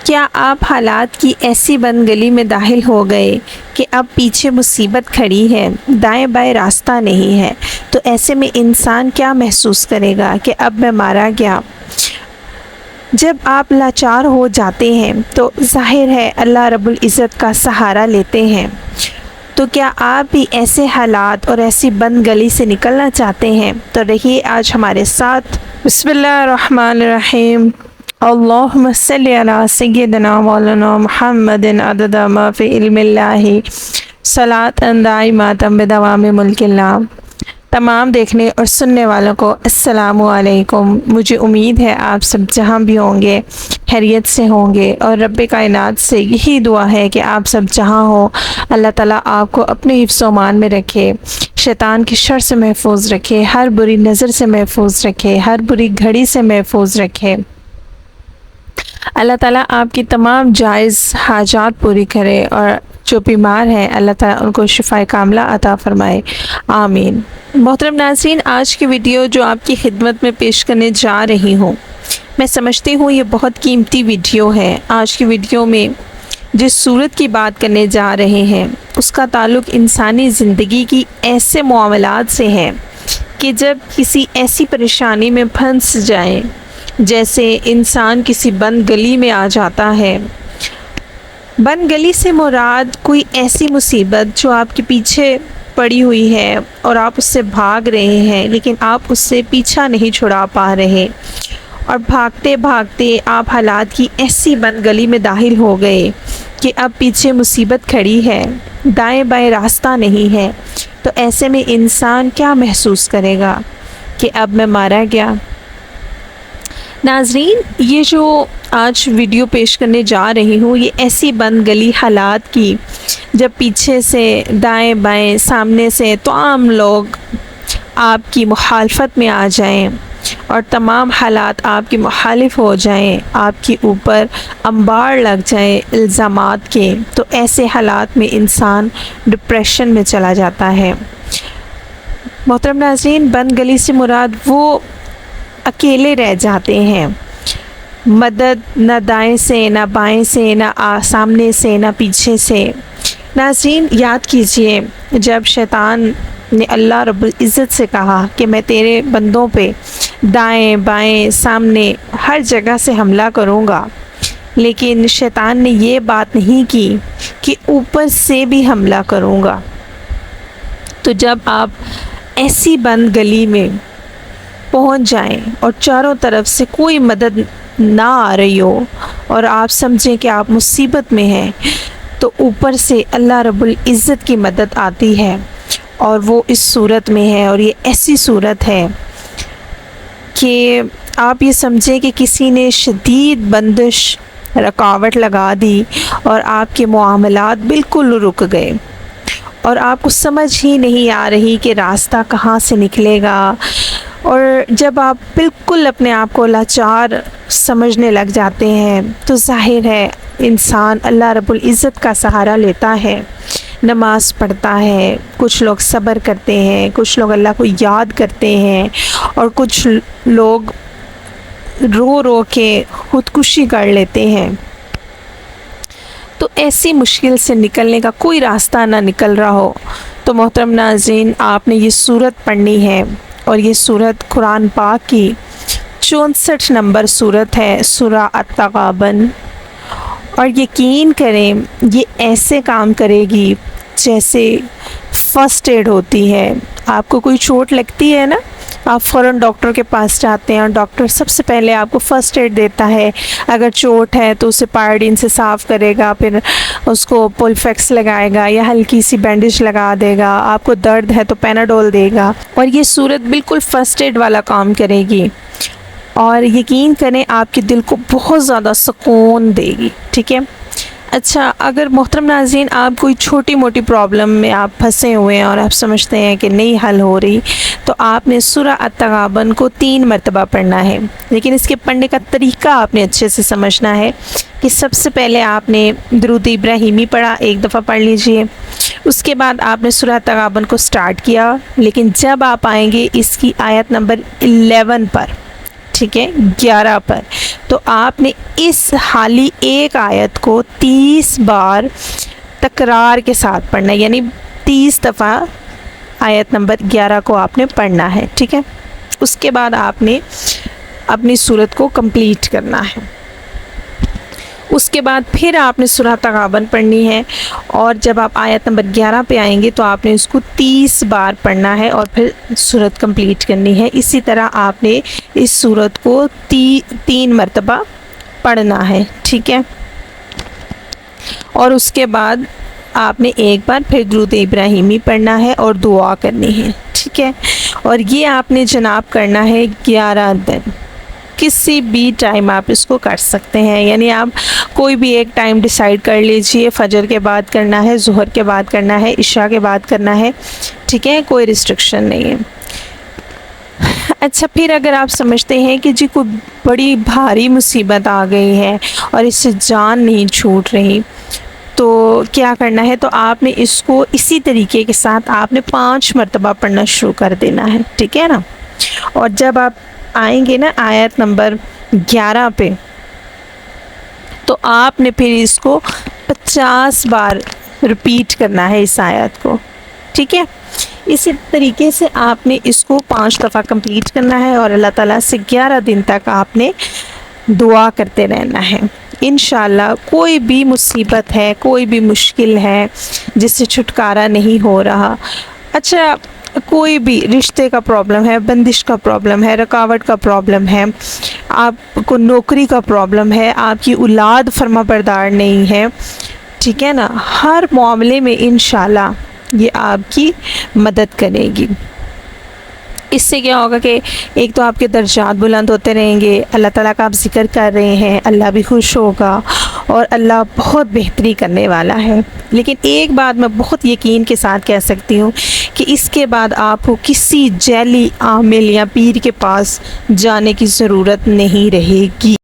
کیا آپ حالات کی ایسی بند گلی میں داخل ہو گئے کہ اب پیچھے مصیبت کھڑی ہے، دائیں بائیں راستہ نہیں ہے؟ تو ایسے میں انسان کیا محسوس کرے گا کہ اب میں مارا گیا؟ جب آپ لاچار ہو جاتے ہیں تو ظاہر ہے اللہ رب العزت کا سہارا لیتے ہیں۔ تو کیا آپ بھی ایسے حالات اور ایسی بند گلی سے نکلنا چاہتے ہیں؟ تو رہیے آج ہمارے ساتھ۔ بسم اللہ الرحمن الرحیم۔ اللہم صلی علی سیدنا مولانا محمد عدد ما فی علم اللہ صلاۃ دائمۃ بدوام ملک اللہ۔ تمام دیکھنے اور سننے والوں کو السلام علیکم۔ مجھے امید ہے آپ سب جہاں بھی ہوں گے خیریت سے ہوں گے، اور رب کائنات سے یہی دعا ہے کہ آپ سب جہاں ہو اللہ تعالیٰ آپ کو اپنے حفظ و امان میں رکھے، شیطان کی شر سے محفوظ رکھے، ہر بری نظر سے محفوظ رکھے، ہر بری گھڑی سے محفوظ رکھے۔ اللہ تعالیٰ آپ کی تمام جائز حاجات پوری کرے، اور جو بیمار ہیں اللہ تعالیٰ ان کو شفائے کاملہ عطا فرمائے، آمین۔ محترم ناظرین، آج کی ویڈیو جو آپ کی خدمت میں پیش کرنے جا رہی ہوں، میں سمجھتی ہوں یہ بہت قیمتی ویڈیو ہے۔ آج کی ویڈیو میں جس صورت کی بات کرنے جا رہے ہیں اس کا تعلق انسانی زندگی کی ایسے معاملات سے ہے کہ جب کسی ایسی پریشانی میں پھنس جائیں، جیسے انسان کسی بند گلی میں آ جاتا ہے۔ بند گلی سے مراد کوئی ایسی مصیبت جو آپ کے پیچھے پڑی ہوئی ہے اور آپ اس سے بھاگ رہے ہیں، لیکن آپ اس سے پیچھا نہیں چھڑا پا رہے، اور بھاگتے بھاگتے آپ حالات کی ایسی بند گلی میں داخل ہو گئے کہ اب پیچھے مصیبت کھڑی ہے، دائیں بائیں راستہ نہیں ہے۔ تو ایسے میں انسان کیا محسوس کرے گا کہ اب میں مارا گیا؟ ناظرین، یہ جو آج ویڈیو پیش کرنے جا رہی ہوں یہ ایسی بند گلی حالات کی جب پیچھے سے دائیں بائیں سامنے سے تمام لوگ آپ کی مخالفت میں آ جائیں اور تمام حالات آپ کی مخالف ہو جائیں، آپ کے اوپر انبار لگ جائیں الزامات کے، تو ایسے حالات میں انسان ڈپریشن میں چلا جاتا ہے۔ محترم ناظرین، بند گلی سے مراد وہ اکیلے رہ جاتے ہیں، مدد نہ دائیں سے نہ بائیں سے نہ سامنے سے نہ پیچھے سے۔ ناظرین، یاد کیجئے جب شیطان نے اللہ رب العزت سے کہا کہ میں تیرے بندوں پہ دائیں بائیں سامنے ہر جگہ سے حملہ کروں گا، لیکن شیطان نے یہ بات نہیں کی کہ اوپر سے بھی حملہ کروں گا۔ تو جب آپ ایسی بند گلی میں پہنچ جائیں اور چاروں طرف سے کوئی مدد نہ آ رہی ہو اور آپ سمجھیں کہ آپ مصیبت میں ہیں، تو اوپر سے اللہ رب العزت کی مدد آتی ہے، اور وہ اس صورت میں ہے، اور یہ ایسی صورت ہے کہ آپ یہ سمجھیں کہ کسی نے شدید بندش رکاوٹ لگا دی اور آپ کے معاملات بالکل رک گئے، اور آپ کو سمجھ ہی نہیں آ رہی کہ راستہ کہاں سے نکلے گا۔ اور جب آپ بالکل اپنے آپ کو لاچار سمجھنے لگ جاتے ہیں تو ظاہر ہے انسان اللہ رب العزت کا سہارا لیتا ہے، نماز پڑھتا ہے، کچھ لوگ صبر کرتے ہیں، کچھ لوگ اللہ کو یاد کرتے ہیں، اور کچھ لوگ رو رو کے خودکشی کر لیتے ہیں۔ تو ایسی مشکل سے نکلنے کا کوئی راستہ نہ نکل رہا ہو تو محترم ناظرین، آپ نے یہ سورت پڑھنی ہے، اور یہ سورت قرآن پاک کی 64 نمبر سورت ہے، سورہ التغابن، اور یقین کریں یہ ایسے کام کرے گی جیسے فرسٹ ایڈ ہوتی ہے۔ آپ کو کوئی چوٹ لگتی ہے نا، آپ فوراً ڈاکٹر کے پاس جاتے ہیں، اور ڈاکٹر سب سے پہلے آپ کو فرسٹ ایڈ دیتا ہے۔ اگر چوٹ ہے تو اسے پائرڈین سے صاف کرے گا، پھر اس کو پولفیکس لگائے گا یا ہلکی سی بینڈیج لگا دے گا، آپ کو درد ہے تو پیناڈول دے گا، اور یہ صورت بالکل فرسٹ ایڈ والا کام کرے گی، اور یقین کریں آپ کے دل کو بہت زیادہ سکون دے گی، ٹھیک ہے۔ اچھا، اگر محترم ناظرین آپ کوئی چھوٹی موٹی پرابلم میں آپ پھنسے ہوئے ہیں اور آپ سمجھتے ہیں کہ نہیں حل ہو رہی، تو آپ نے سورہ التغابن کو 3 مرتبہ پڑھنا ہے، لیکن اس کے پڑھنے کا طریقہ آپ نے اچھے سے سمجھنا ہے کہ سب سے پہلے آپ نے درود ابراہیمی پڑھا، 1 دفعہ پڑھ لیجئے، اس کے بعد آپ نے سورہ التغابن کو سٹارٹ کیا، لیکن جب آپ آئیں گے اس کی آیت نمبر 11 پر، ٹھیک ہے 11 پر. تو آپ نے اس حالی ایک آیت کو 30 بار تکرار کے ساتھ پڑھنا ہے، یعنی 30 دفعہ آیت نمبر 11 کو آپ نے پڑھنا ہے. ٹھیک ہے، اس کے بعد آپ نے اپنی سورت کو کمپلیٹ کرنا ہے. اس کے بعد پھر آپ نے سورہ تغابن پڑھنی ہے، اور جب آپ آیت نمبر 11 پہ آئیں گے تو آپ نے اس کو 30 بار پڑھنا ہے اور پھر سورت کمپلیٹ کرنی ہے. اسی طرح آپ نے اس سورت کو 3 مرتبہ پڑھنا ہے. ٹھیک ہے، اور اس کے بعد آپ نے ایک بار پھر درود ابراہیمی پڑھنا ہے اور دعا کرنی ہے. ٹھیک ہے، اور یہ آپ نے جناب کرنا ہے 11 دن. کسی بھی ٹائم آپ اس کو کر سکتے ہیں، یعنی آپ کوئی بھی ایک ٹائم ڈیسائیڈ کر لیجئے. فجر کے بعد کرنا ہے، ظہر کے بعد کرنا ہے، عشاء کے بعد کرنا ہے. ٹھیک ہے، کوئی ریسٹرکشن نہیں ہے. اچھا، پھر اگر آپ سمجھتے ہیں کہ جی کوئی بڑی بھاری مصیبت آ گئی ہے اور اس سے جان نہیں چھوٹ رہی، تو کیا کرنا ہے؟ تو آپ نے اس کو اسی طریقے کے ساتھ آپ نے 5 مرتبہ پڑھنا شروع کر دینا ہے. ٹھیک ہے نا، اور جب آپ آئیں گے نا آیت نمبر 11 پہ، تو آپ نے پھر اس کو 50 بار رپیٹ کرنا ہے اس آیت کو. ٹھیک ہے، اسی طریقے سے آپ نے اس کو 5 دفعہ کمپلیٹ کرنا ہے، اور اللہ تعالیٰ سے 11 دن تک آپ نے دعا کرتے رہنا ہے. انشاءاللہ کوئی بھی مصیبت ہے، کوئی بھی مشکل ہے جس سے چھٹکارا نہیں ہو رہا، اچھا کوئی بھی رشتے کا پرابلم ہے، بندش کا پرابلم ہے، رکاوٹ کا پرابلم ہے، آپ کو نوکری کا پرابلم ہے، آپ کی اولاد فرما بردار نہیں ہے، ٹھیک ہے نا، ہر معاملے میں انشاءاللہ یہ آپ کی مدد کرے گی. اس سے کیا ہوگا کہ ایک تو آپ کے درجات بلند ہوتے رہیں گے، اللہ تعالیٰ کا آپ ذکر کر رہے ہیں، اللہ بھی خوش ہوگا اور اللہ بہت بہتری کرنے والا ہے. لیکن ایک بات میں بہت یقین کے ساتھ کہہ سکتی ہوں کہ اس کے بعد آپ کو کسی جعلی عامل یا پیر کے پاس جانے کی ضرورت نہیں رہے گی.